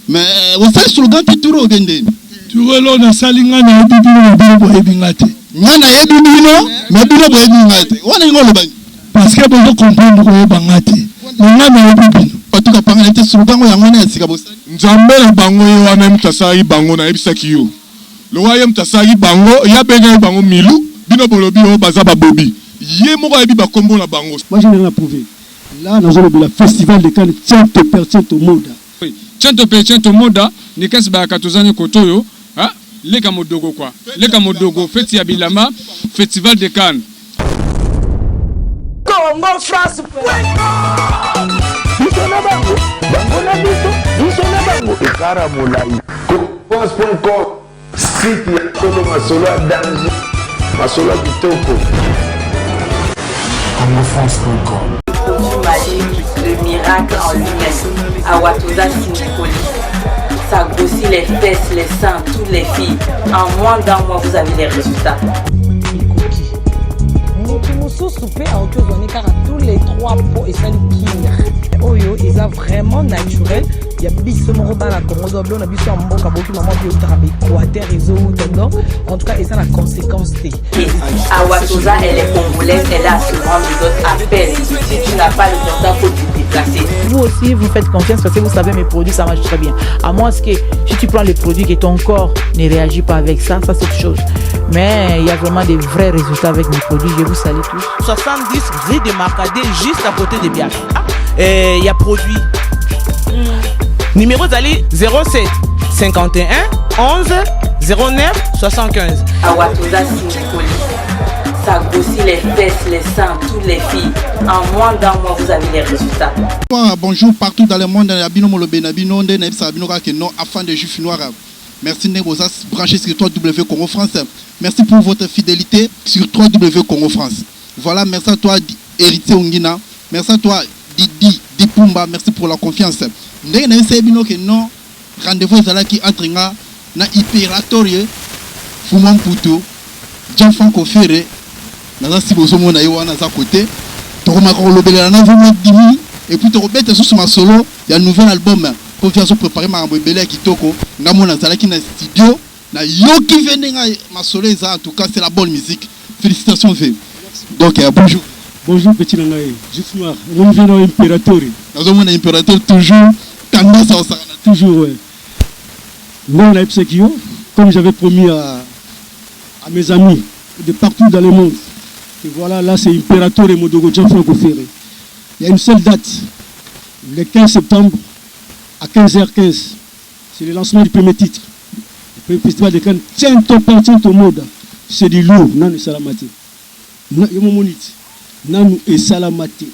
Mais vous savez slogan qui tourne au Gende. Tourne là na salinga na bibino bobo ebingate. Ngana ebibino mais bino bo ebingate. Wana ngolo bani. Parce que vous comprendre ko ebangate. Ngana ebibino. Patuka panga te slogan ngo yango na sika bosa. Nzambe na bango yo wana mtasari bango na ebisaki yo. Lo waye mtasari bango ya benga bango milu bino bolobi o bazaba bobi. Yé moko yebi ba kombo na bango. Moi je n'ai rien prouvé. Là nous avons le festival de Cannes 100% au monde. Tiento moda ni kasi ba katozani kotoyo ha leka modogo kwa leka modogo feti ya bilama festival de Cannes Congo France Ekara molai France.com site ya tolo masolo ya danger masolo ya kitoko CongoFrance.com. Le miracle en lui-même. Awatoza Sinikoli. Ça grossit les fesses, les seins, toutes les filles. En moins d'un mois, vous avez les résultats. Tous les 3 pots et 5 kilos. Oyo, ils sont vraiment naturel. Il y a biso moko bana Congo doble on a biso mboka boki maman bi otrabe Équateur réseau tendon. En tout cas, et ça la conséquence t. Awatoza, elle est congolaise, elle a souvent des autres appels. Si tu n'as pas le temps, faut te déplacer. Vous aussi, vous faites confiance parce que vous savez mes produits, ça marche très bien. À moins que si tu prends les produits et ton corps ne réagit pas avec ça, ça c'est autre chose. Mais il y a vraiment des vrais résultats avec mes produits. Je vous salue tous. 70 rue de Marcadé, juste à côté de Biach. Il y a produit. Numéro d'Ali 07 51 11 09 75. Awatoza Sinikoli. Ça grossit les fesses, les seins, toutes les filles. En moins d'un mois, vous avez les résultats. Bonjour partout dans le monde. Afin de juifs noirs. Merci de vous brancher sur 3W Congo France. Merci pour votre fidélité sur 3W Congo France. Voilà, merci à toi, Héritier Ongina. Merci à toi, Didi Dipumba. Merci pour la confiance. Non, rendez-vous entre na Impératorieux, Fumon Poutou, Jean-Franco Ferré, Nanasi Bozomo na Yoana za côté, Toromako Lobele na vraiment dimi, et puis Torobete sous ma solo, il y a un nouvel album, confiance préparé ma Mbele Kitoko, Namona Zalaki na studio, na Yoki Venenga ma solo, en tout cas c'est la bonne musique. Félicitations V. Donc bonjour. Bonjour petit Nangaï, juste noir, on vient dans Impératorieux. Nous avons un impérateur toujours tendance à ça. Toujours, ouais. Nous, on a Epsekio, comme j'avais promis à mes amis de partout dans le monde. Et voilà, là, c'est Impérateur et Modogo Jean-Franco Ferré. Il y a une seule date, le 15 septembre, à 15h15. C'est le lancement du premier titre. Le festival de Cannes, tiens au mode. C'est du lourd, non, et salamati. Non, et salamati.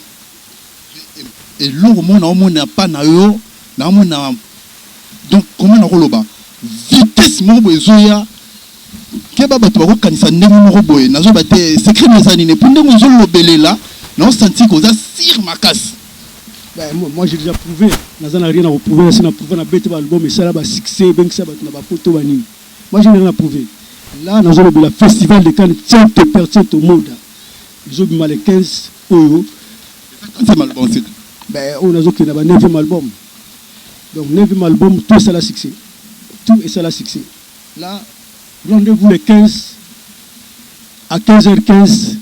Et lourd, on n'a pas nayo. Donc, comment on a vitesse mon besoya kebaba to kanisa ndenge moko boye nazo bate secret mezani ne pinde mo zo lobele là non senti ko za sir makas. Ben moi j'ai déjà prouvé nazo na rien à prouver c'est na prouver na bête album et ça là ba succès ben ça ba na ba photo bani. Moi j'ai rien à prouver. Là nazo le festival de Cannes 100% au monde. Ils ont mis le 15 euro. C'est album c'est. Ben on a zo qui na ba 9e album. Donc 9e album tout ça la succès. Tout est ça la succès. Là rendez-vous le 15 à 15h15,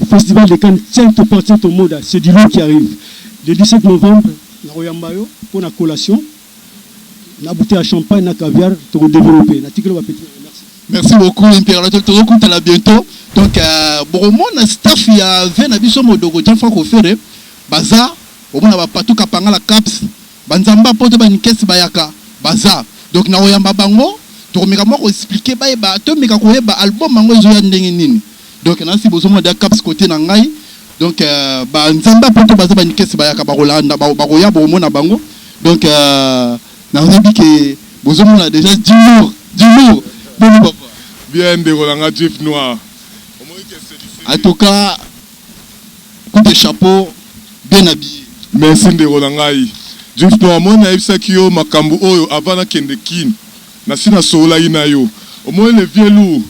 Festival de Cannes 100% au monde. C'est du lot qui arrive. Le 17 novembre, na Royambayo, pour la collation, la bouteille à champagne, na caviar, pour développer. Merci beaucoup, Impérateur. Tout le monde est là bientôt. Donc, bon, mon staff, il y a 20 habitants Modogo, Jean-Franco Ferré, Baza, au moins, pas tout capanga la caps, Banzamba, Poto, Banikes, Bayaka, Baza. Donc, na Royamba Bango, tu me expliquer album mango zoya ndenge nini. Donc na si bozomo da caps côté na ngai. Donc ba nzamba poto baza ba nikesi ba yaka ba rolanda ba roya bo mona bango. Donc na nzebi ke bozomo na déjà 10 jours. Bon papa. Bien de rolanga Jeff Noir. En tout cas coup de chapeau bien habillé. Merci de rolanga yi. Jeff Noir mona ebisaki yo makambo oyo avana kende kin. Nasina sola inayo. Au moins le vieux loup.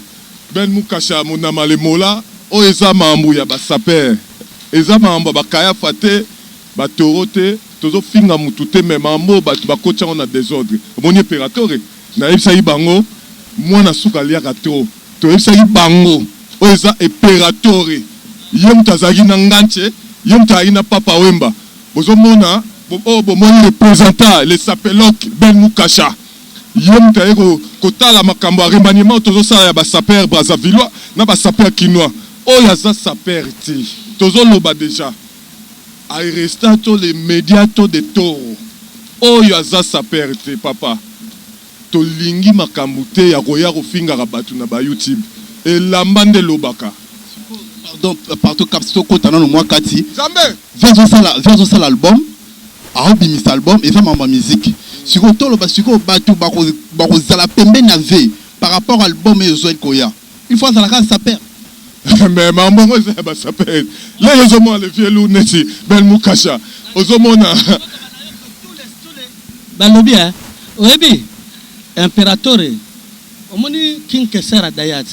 Ben Mukasha Munama le mola. O eza mambu ya ba saper. Eza mambu ba kaya fate. Ba torote. tozo finga mutute mais mambo ba bakoti on a désordre omoni opérateur na yebisa bango mwana suka liaka trop to yebisa bango o eza opérateur yem tazaki na nganche yem tayi na papa wemba bozomona bomoni représentant les sapelok Ben Mukasha yem tayi ko tala makambo ya remaniement tozo sala ya ba saper Brazzavillois na ba saper kinois o yaza saper ti tozo loba déjà Arrestato les médias de toro. Oh yaza saper te papa. To lingi makambute ya koya kofinga rabatu na ba YouTube. Et lambande lobaka. Pardon, partout capsito kotana no moi kati. Zambe. Vers ça l'album. A obimi cet album et ça mamba musique. Siko to lo basiko batu bako zala pembe na ve par rapport à l'album et Zoel Koya. Il faut ça la saper. Mais maman c'est ba saper. Là ils ont le vieux loup neti Ben Mukasha. Ozomona. Balobi hein. Oyebi impérateur. Omoni king kesera dayat.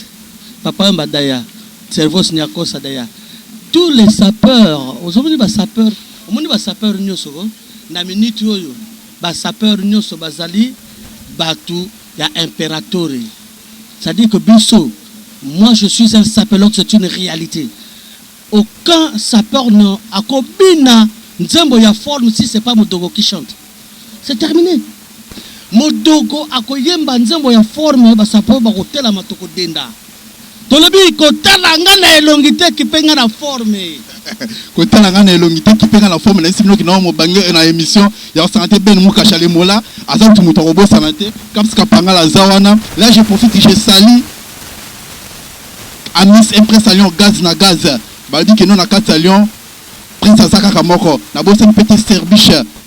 Papa mba daya. Cerveau nyako sadaya. Tous les sapeurs, ozomoni ba sapeur, omoni ba sapeur nyoso na minute oyo. Ba sapeur nyoso bazali batu ya impérateur. Ça dit que biso moi, je suis un sapeur, c'est une réalité. Aucun sapeur n'a akobina nzembo ya forme si c'est pas Modogo qui chante. C'est terminé. Modogo akoyemba nzembo ya forme ba sapeur ba hôtel matoko denda. Tolobi kotala ngana elongité qui penga na forme. Kotala ngana elongité qui penga na forme na simino ki na mo bange na émission ya santé Ben Mukasha le mola azantu mutorobo santé kapska panga la zawana. Là je profite je salue Amis Impress Lyon gaz na gaz. Ba dit que non na 4 Lyon Prince Azaka Kamoko. Na bo c'est un petit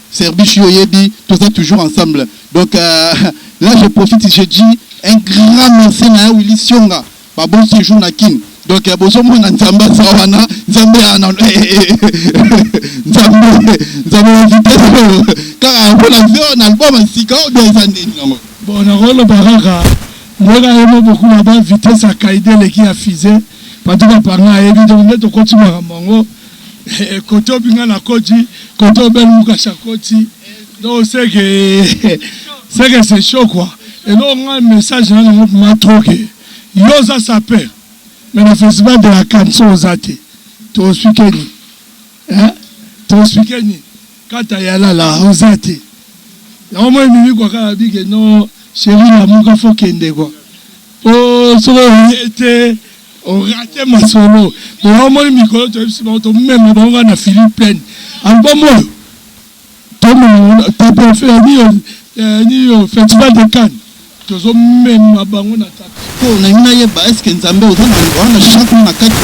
service yoyebi tous ça toujours ensemble. Donc là je profite je dis un grand merci na Willy Sionga. Ba bon séjour na kin. Donc bozo mona nzamba zawana nzambe ana nzambe vitesse car on a vu un album sika des années. Bon na rolo baraka. Moi, j'ai beaucoup de vitesse à Kaïdé, qui a fisé. Pas tout à parler, évidemment, on continue à Mango. Côté au Binga na Koti, côté au Ben Mukasha Koti. Donc, c'est que c'est chaud, quoi. Et là, on a un message dans le mouvement troqué. Yosa s'appelle. Mais le festival de la canson aux athées. Tu as expliqué. Hein? Tu as expliqué. Quand tu as là, aux athées. Il y a au moins une minute, quoi, quand on a dit que non. Chérie, la mouka faut qu'elle quoi. Oh, ça était. On raté ma solo. Mais au moins, Micro, tu as vu, même on a Philippe pleine. Album, tu as bien fait ni festival de Cannes. Tu as même ma bango na ta. Oh, na mina yeba, est-ce que Nzambe aux gens on a chanté na kati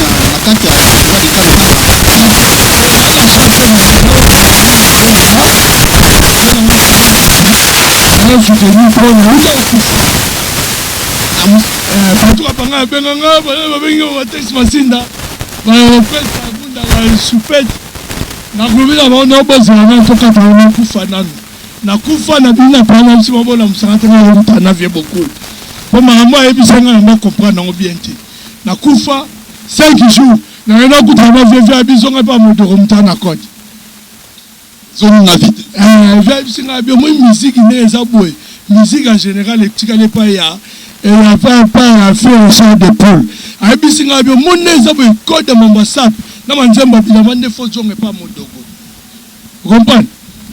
Patou apanga benganga babengi wa texte masinda ba opesa bunda la soupette na kubila ba no boza na toka ta kufa nanu na kufa na bina pana msimo bona msangate na mtana vie beaucoup pour maman ebisanga na comprendre ngo bien te na kufa 5 jours na ena kutama vie abisonga pa Modogo mtana code zone na vite vie singa bien moi musique ne ezabwe musique en général etikale pa ya et la femme pas faire un champ de poule. A bisinga bio moneza bo code de Mombasa. Na manjemba bila mande fojo nge pa Modogo. Comprendre?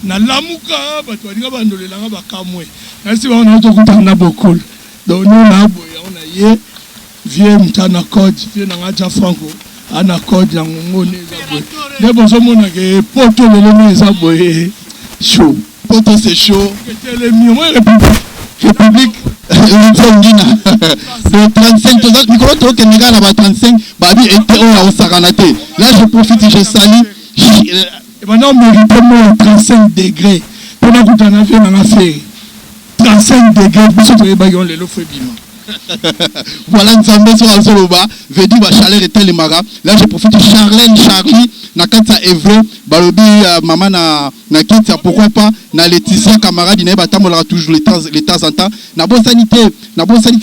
Na lamuka bato balinga bandolela nga bakamwe. Na si ba on a to kutana bokol. Donc nous na boya on a ye vie mtana code vie na ngaja franco. Ana code ya ngone za boy. Ne bozo mona ke poto lelo meza boy. Chaud. Poto c'est chaud. Que les mieux République le 35 toza mikolo to ke ngala ba 35 babi ete o ya sakanate. Là je profite je salue et maintenant mérite 35 degrés pour na kutana fait na affaire 35 degrés pour se trouver bayon lelo fait bima. Voilà Nzambe sur Alzoloba veut dire ba chaleur était le mara. Là je profite Charlène Charlie na kata Evre balobi maman na kitsa pourquoi pas na Laetitia camarade na batambola toujours les temps en temps na bonne sanité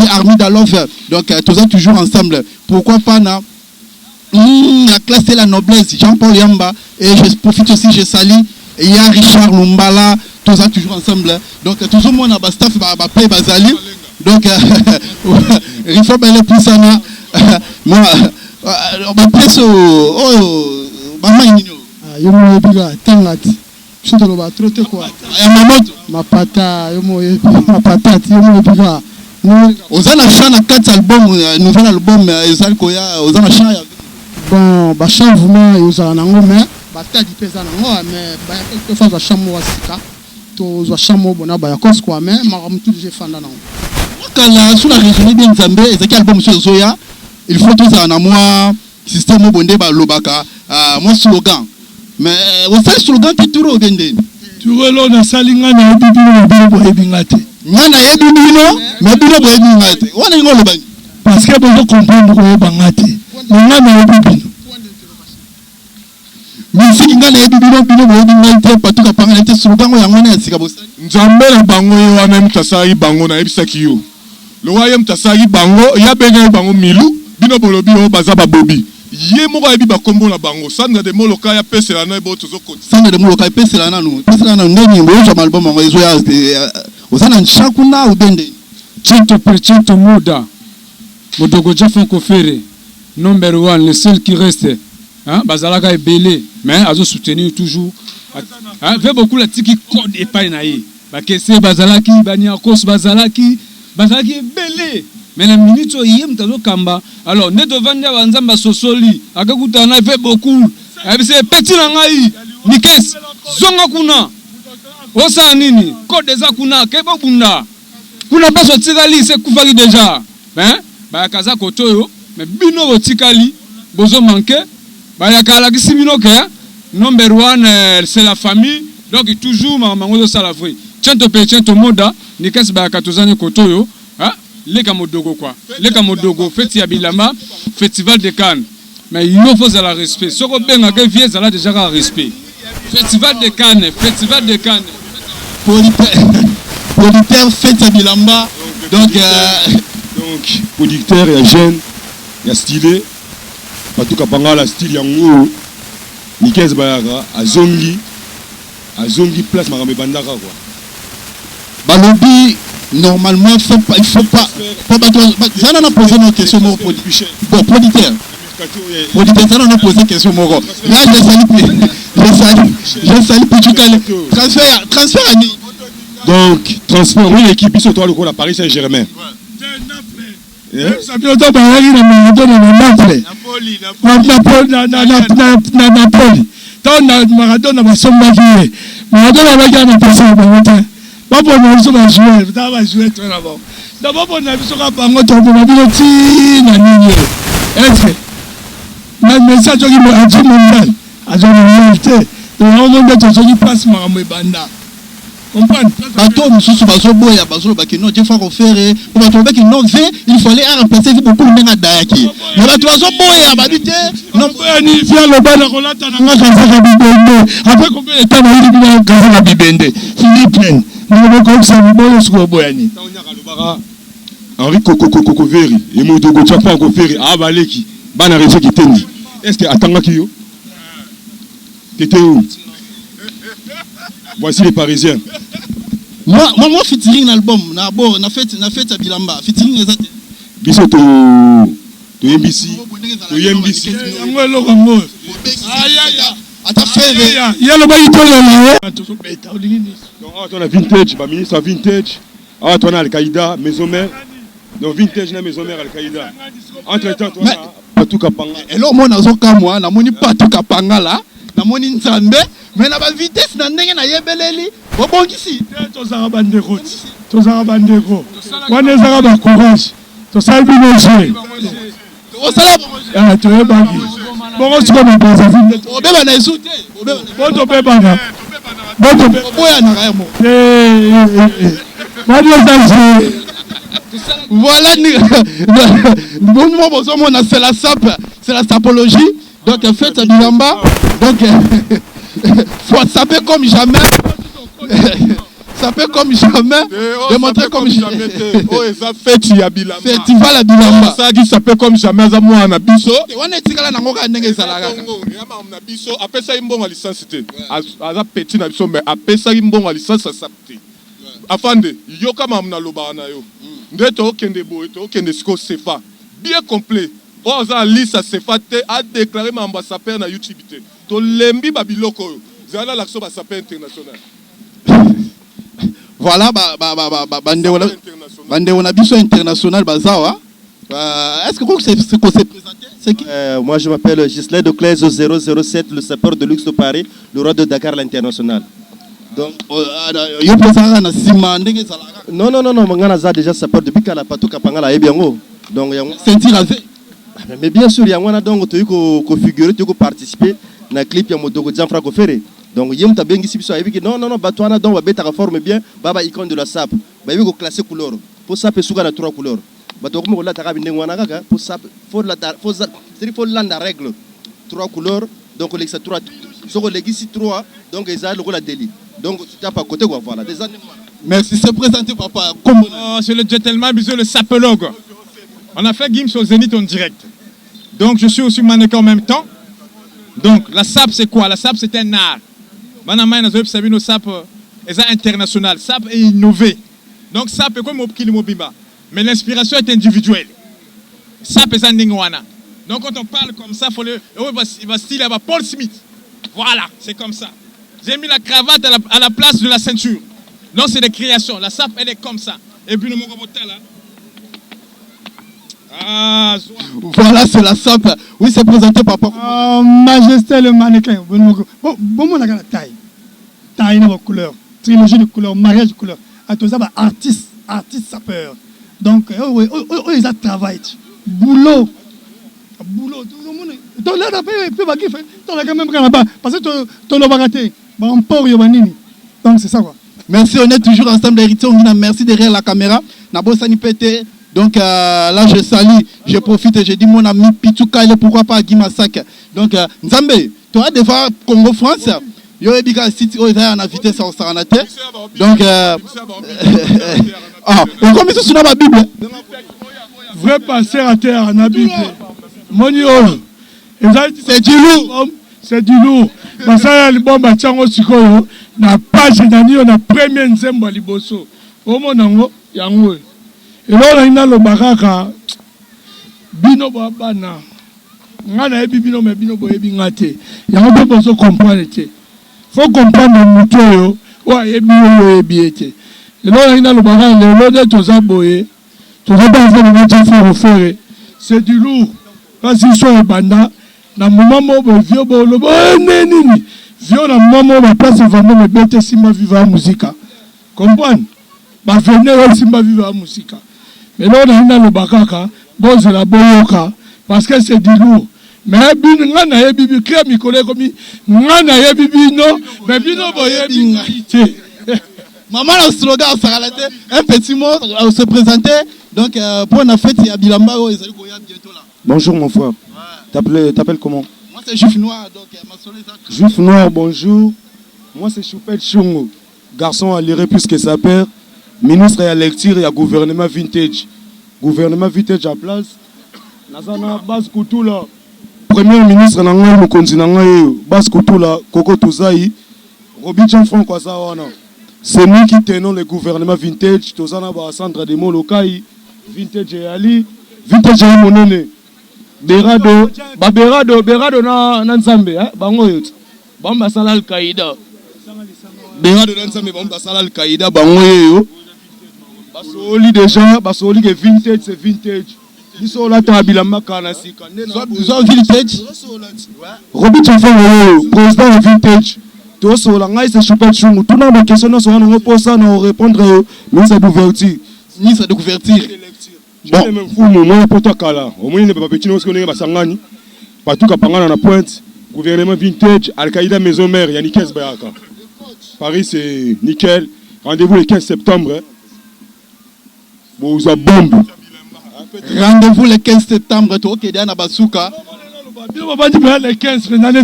Army Dalov donc tous toujours ensemble pourquoi pas na la classe et la noblesse Jean-Paul Yamba et je profite aussi je salue il y a Richard Lumbala, tous ça toujours ensemble. Donc toujours moi on a staff play Bazali. Donc il faut bien les puissants. Moi on va play so maman Nino. Yo mo biga tangati. Surtout le ba trotter quoi. Ma pata yo mo patate yo mo biga. Ozana chana 4 albums nouvel album ezali koya ozana chana. Bon ba chant vraiment yo nango mais batadi pesa nango mais ba quelque fois ba chamo wasika to zo chamo bona ba yakos quoi mais maram tout je fanda nango kala sous la région bien Nzambe ezaki album sur Zoya il faut tout ça na moi système bonde ba lobaka mon slogan mais on fait slogan tituro bende turelo na salinga na bibino bo ebingate ngana yebino mais bino bo ebingate wana ngolo bani parce que bon comprendre ko ebangate ngana yebino musique ngana yebino bino bo ebingate patuka panga te slogan yango na sika bosa Nzambe na bango wana mtasari bango na ebisaki yo le wa mtasari bango ya benga bango milu bino bolobi o baza babobi ye moko yebi bakombo na bango sandra de moloka ya pesela na ebo tozokoti sandra de moloka pesela na ndeni mbo jo album ngo ezo ya osana nchakuna ubende Chinto per Chinto Moda Modogo Jafon Kofere number 1 le seul qui reste hein bazalaka ebele mais azo soutenir toujours hein fait beaucoup la tiki code et pas naïe ba kese bazalaki bania kos bazalaki ebele mais la minute où yem tazo kamba alors ne devant banzamba sosoli akakutana fait beaucoup c'est petit na ngai nikes zonga kuna osa nini code za kuna kebo bunda kuna pas otikali c'est kufaki déjà hein ba kaza kotoyo mais bino botikali bozo manquer ba yakala kisibino ke number 1 c'est la famille donc toujours mango ça la vraie Tiento Moda nikes ba katozani kotoyo hein leka modogo quoi leka modogo fête ya Bilama festival de Cannes mais il faut ça la respect soko benga ke vie ça la déjà ka respect festival de Cannes producteur fête ya Bilamba donc producteur ya jeune ya stylé patuka pangala style yango nikes bayaka azongi place makambe bandaka quoi balobi normalement il faut pas ça n'a posé une question mon producteur ça n'a posé question mon là je salue Pichukale transfert à ni donc transfert oui l'équipe ils sont toi le coup à Paris Saint-Germain ça peut être Napoli tant Maradona va sommer Maradona va gagner personne pas pour nous sur la jouer ça va jouer très avant d'abord pour nous sur la banque on va dire ti na nini est-ce mais message qui me dit mondial a jonalité donc on doit se passe marambe banda comprendre bateau mususu bazoboya bazoloba que non Dieu faut faire pour trouver que non il fallait remplacer beaucoup le menga dayaki mais bato bazoboya babite non ni via le bana kolata na ngaka za bibende après combien de temps na ili bila kaza na bibende Philippe nous comme ça boyo siko boyani Henri Kokokokokoveri et Modogo Jafon Kofere abaleki bana réseau qui tendi est-ce que atangaki yo t'étais où? Voici les Parisiens. Moi featuring l'album na fête à Bilamba featuring les biso to MBC ngolo kongo aya ata faire ya lo bayi to la to so beta olingini donc on a vintage ba ministre vintage on a Al-Qaïda maison mère donc vintage na maison mère Al-Qaïda entre temps on a Patuka Panga et là moi nazoka moi na moni Patuka Panga là na moni Nzambe mais na ba vitesse na ndenge na yebeleli bobongisi tozaka bandeko wana ezaka ba courage tosala bino jeu osala toyebaki bongo siko na brazzaville obeba na esute botobebaka boyanaka ya mo voilà nous c'est la sapologie donc faites à Bilamba donc faut saper comme jamais ça sapé comme jamais. Démontré comme jamais. Oh, ça fête ya bilamba. Festival ya bilamba. Ça qui s'appelle comme jamais za moi na biso. On est tikala na ngoka ndenge ezalaka. Na biso apesa imbongo licence te. Aza petit na biso mais apesa imbongo licence ça sapte. Afande, yo kama mna loba na yo. Ndeto okende boye to okende siko sefa. Bien complet. Oh za liste sefa te a déclaré ma ambassadeur na YouTube te. To lembi babiloko yo. Zala l'action ba sapeur international. Voilà, bande on a biso international bazawa. Est-ce que c'est qu'on s'est présenté? C'est qui? Moi je m'appelle Gislain de Claise 007, le sapeur de luxe de Paris, le roi de Dakar l'international. Donc yo présent na sima ndenge zalaka. Non, mangana za déjà sapeur depuis kala patuka pangala ebiango. Donc yango sentir avec. Mais bien sûr yango na donc tu ko figurer, tu ko participer na clip ya Modogo Jean-Franc Ofere. Donc yem ta bengi sibiso ayebiki non batwana donc ba beta forme bien baba icône de la SAP ba yiko classer couleur pour SAP suka na 3 couleurs bato ko la taka bindeng wana kaka pour SAP faut la règle 3 couleurs donc les 3 soko legisi 3 donc ezali lokola délit donc tu tapes à côté quoi voilà des années. Merci, c'est présenté papa comme c'est le gentleman bisous le sapologue. On a fait Gims au Zénith en direct. Donc je suis aussi mannequin en même temps. Donc la SAP c'est quoi? La SAP c'est un art. SAP est international. SAP est innové. Donc SAP est comme Mobimba. Mais l'inspiration est individuelle. SAP est un Ningwana. Donc quand on parle comme ça, il va style à Paul Smith. Voilà, c'est comme ça. J'ai mis la cravate à la place de la ceinture. Donc c'est des créations. La SAP elle est comme ça. Et puis le Mogobotel là. Voilà, c'est la SAP. Oui, c'est présenté par papa. Majesté le mannequin. Bon, on a la taille. Taille dans couleur. Trilogie de couleurs, mariage de couleurs. À tout ça, artiste sapeur. Donc, ils ont travaillé. Boulot. Tout le monde. Donc là, parce que tu l'as raté. Donc, c'est ça quoi. Merci, on est toujours ensemble, héritier. Merci derrière la caméra. Nabo Sani Pété. Donc là, je salue, je profite et je dis mon ami Pichouka, pourquoi pas Guimassak. Donc, Nzambe, tu as devant Congo-France. Yo ebika site o eza na vitesse au saranate. Donc on comme ça sur la Bible. Vrai passer à terre na Bible. Moni c'est du lourd. C'est du lourd. Parce que le bon bachango sikoyo na page nani na premier nzembo liboso. Omo nango yango. Et là on a le baraka bino bana. Ngana ebi bino me bino boyebi ngate. Yango bozo comprendre te. Faut comprendre le mutuo ouais et là le bagage le tous aboyé tu vas pas faire le faire c'est du lourd quand ils sont banda na moment mo vieux bolo nini vieux na moment ba place vraiment me bête simba viva musique comprendre ba venir simba viva musique mais là on a le bagaka bozo la boyoka parce que c'est du lourd. Mais bino na ye bibi créa mi collègue comme ngana ye bibi non mais bino boye bingité. Maman le slogan ça un petit mot se présenter donc pour la fête ya Bilamba ezali ko ya bientôt là. Bonjour mon frère. T'appelles comment? Moi c'est Juif Noir donc Juif Noir, bonjour. Moi c'est Choupette Chungo. Garçon à lire puisque ça perd. Ministre à lecture et à gouvernement vintage. Gouvernement vintage à place. Nazana base Koutoula. Premier ministre na le continent Basse Koutoula Koko Touzaï Robi Jean-Franc Kwasawana. C'est nous qui tenons le gouvernement vintage. Tozana ba centre de Molokai vintage Ali vintage Monene Berado na Nzambe bango yote bamba sala al-Qaïda Berado na Nzambe bamba sala al-Qaïda bango yo basoli déjà basoli que vintage c'est vintage. Biso la tabilamba kana sika zo vintage Robi Jean-Franc président de vintage to so la ngai se Choupette Chungo tout na ba question no so na posa na répondre mais c'est d'ouverture ni ça de couverture bon même fou moi pour toi kala au moins ne pas petit no ce qu'on est basangani partout kapangana na pointe gouvernement vintage Al-Qaïda maison mère ya Nikes Bayaka Paris c'est nickel rendez-vous le 15 septembre bon vous a bombe. Rendez-vous le 15 septembre, tu es à Basuka. Le 15, le 15,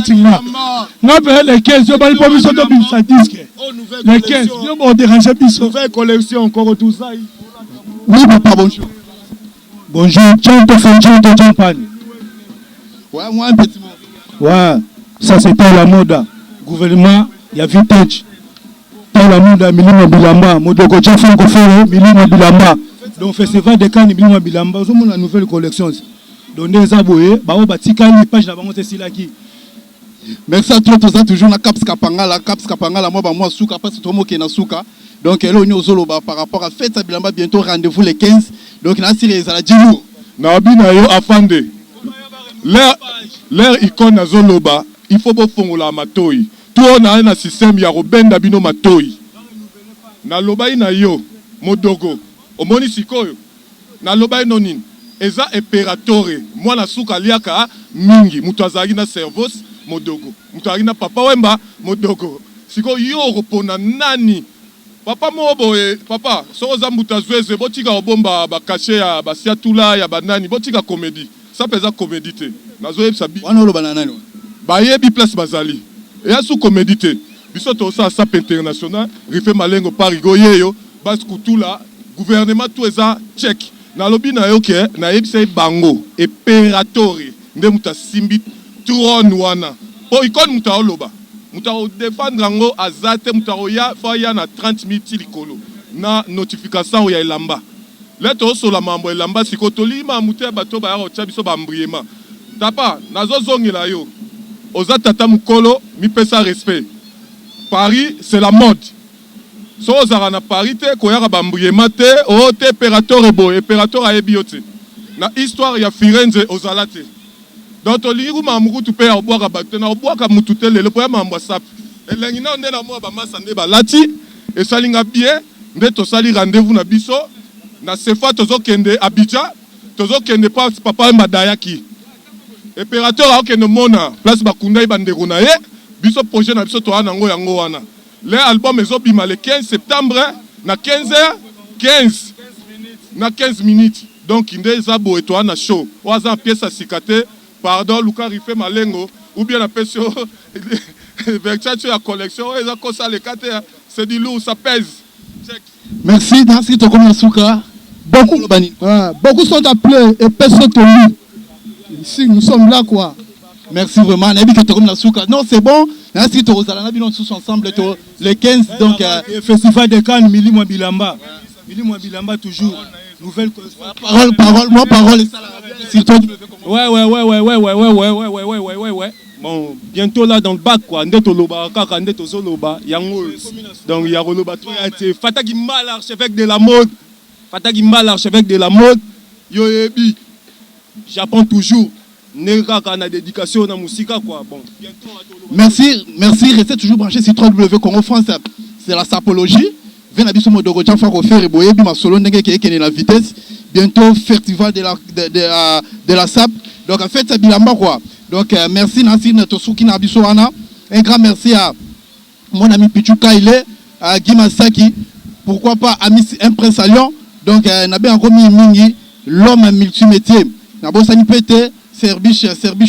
Les 15, on dérange plus. Nouvelle collection, encore tout ça. Oui, papa, bonjour. Bonjour, Tchanto Fenchento Champagne. Ouais, moi un petit mot. Ouais, ça c'était la mode. Gouvernement, il y a vintage. Dans la mode, Milima Bilamba, Modoko Jafan Kofere, Milima Bilamba. Donc, festival de Cannes, Milima Bilamba, nous avons la nouvelle collection. Donc, des abonnés, Bao Batika, les pages là-bas, c'est Silaki. Merci à toi, tous toujours na Caps Kapangala, moi, Souka, parce que tout le monde est na Souka. Donc, là, on est aux Zoloba par rapport à Fête Bilamba, bientôt rendez-vous les 15. Donc, là, c'est les Aladjilou. Nabina yo afande. L'air icône à Zoloba, il faut pas faire la matoi. Tout on a un système, il y a Robin Dabino matoi. Na loba ina yo, modogo. Omoni sikoyo. Na loba ino nini. Eza operatore. Moi na suka liaka mingi. Mutu azali na servos, modogo. Mutu azali na papa wemba, modogo. Siko yo repona nani. Papa mobo papa, so za mutu azweze botika obomba ba caché ya basia tula ya banani, botika comédie. Ça pesa comédie te. Nazo yebisa bi. Wana lo banana. Ba yebi place bazali. Et à sous comédité. Biso to ça SAP international, rife malengo parigo yeyo, bas kutula, gouvernement tout eza check. Na lobi na yo ke na yebisa bango, opérateur, nde muta simbi trône wana. Po ikon muta oloba. Muta o défendre ngo azate muta ya fa ya na 30 000 tilikolo. Na notification ya elamba. Leto so la mambo elamba sikotoli ma muta bato ba ya chabiso ba mbriema. Tapa nazo zongela yo. Oza tata mukolo mi pesa respect. Paris c'est la mode. So ozara na Paris te koyaka bambriema te o te opérateur ebo opérateur ayebi yo te. Na histoire ya Firenze ozalate. Donc tolingi mamuku tu pe obwaka bato na obwaka mutu te lelo po ya mambo sap. Elengi na nde na mo ba masande ba lati e salinga bien nde to sali rendez-vous na biso na sefa tozo kende Abidjan tozo kende pa papa Mbadayaki. Opérateur a aucun mona place bakunda ibandeko na ye biso projet na biso to anango yango wana le album ezobima le 15 septembre na 15h15 na 15 minutes donc inde zabo eto na show oza en pièce à sikate pardon Luka rife malengo ou bien la pesio versace ya collection eza kosa le kate c'est du lourd ça pèse. Check. Merci dans ce qui te comme Souka beaucoup sont appelés et personne te lit. Ici, nous sommes là, quoi. Merci vraiment. Non, c'est bon. Merci, nous tous ensemble les 15. Donc, Festival de Cannes, Milima Bilamba. Milima Bilamba, toujours. Nouvelle parole. Ouais. Bon, bientôt là dans le bac, quoi. Ndeto loba, kaka ndeto zoloba, yango. Donc, ya roloba, Fataki Mal, archevêque de la mode. Fataki Mal, archevêque de la mode. Yo yebi. J'apprends toujours. Nera na dédication na musika quoi. Bon. Merci, restez toujours branchés sur www Congo France. C'est la sapologie. Venez abiso modogo Jafan Kofere boye bi masolo ndenge ke la vitesse. Bientôt festival de la SAP. Donc en fait ça bilamba quoi. Donc merci Nancy Netosuki na biso wana. Un grand merci à mon ami Pichu Kaile, à Guy Masaki. Pourquoi pas ami un prince à Lyon. Donc na bien encore mingi l'homme multimétier. Nabosani Pété, Serbiche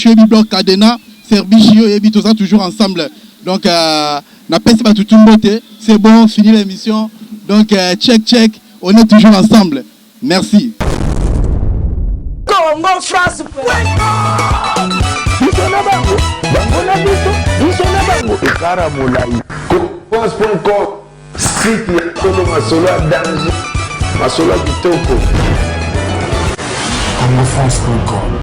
Yebi Bloc Cadena, Serbiche Yebi, tout ça toujours ensemble. Donc, n'a pas tout beauté. C'est bon, fini l'émission. Donc, check, on est toujours ensemble. Merci. Congo France. CongoFrance.com